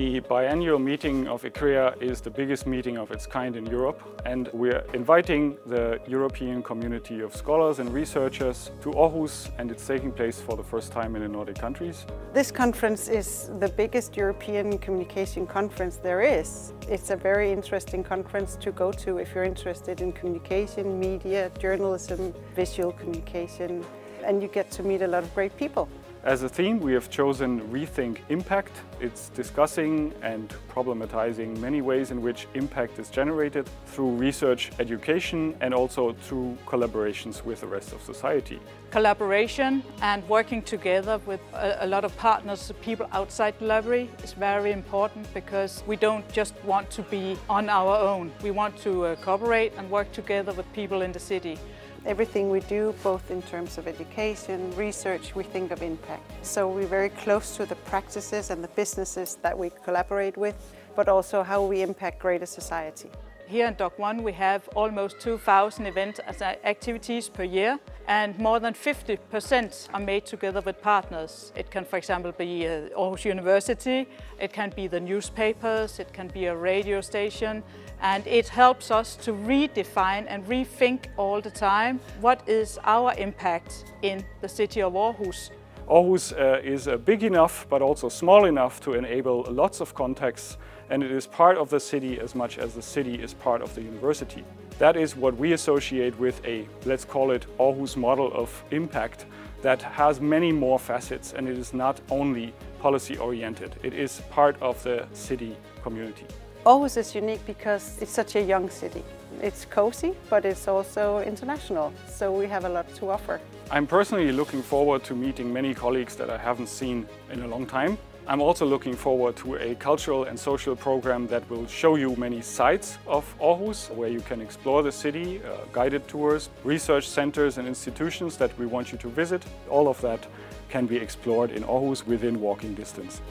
The biannual meeting of ECREA is the biggest meeting of its kind in Europe, and we're inviting the European community of scholars and researchers to Aarhus, and it's taking place for the first time in the Nordic countries. This conference is the biggest European communication conference there is. It's a very interesting conference to go to if you're interested in communication, media, journalism, visual communication, and you get to meet a lot of great people. As a theme, we have chosen Rethink Impact. It's discussing and problematizing many ways in which impact is generated through research, education, and also through collaborations with the rest of society. Collaboration and working together with a lot of partners, people outside the library, is very important because we don't just want to be on our own. We want to cooperate and work together with people in the city. Everything we do, both in terms of education, research, we think of impact. So we're very close to the practices and the businesses that we collaborate with, but also how we impact greater society. Here in Dokk we have almost 2,000 event activities per year, and more than 50% are made together with partners. It can, for example, be Aarhus University, it can be the newspapers, it can be a radio station, and it helps us to redefine and rethink all the time what is our impact in the city of Aarhus. Aarhus is big enough but also small enough to enable lots of contacts, and it is part of the city as much as the city is part of the university. That is what we associate with a, let's call it, Aarhus model of impact that has many more facets, and it is not only policy oriented, it is part of the city community. Aarhus is unique because it's such a young city. It's cozy, but it's also international, so we have a lot to offer. I'm personally looking forward to meeting many colleagues that I haven't seen in a long time. I'm also looking forward to a cultural and social program that will show you many sites of Aarhus, where you can explore the city, guided tours, research centers and institutions that we want you to visit. All of that can be explored in Aarhus within walking distance.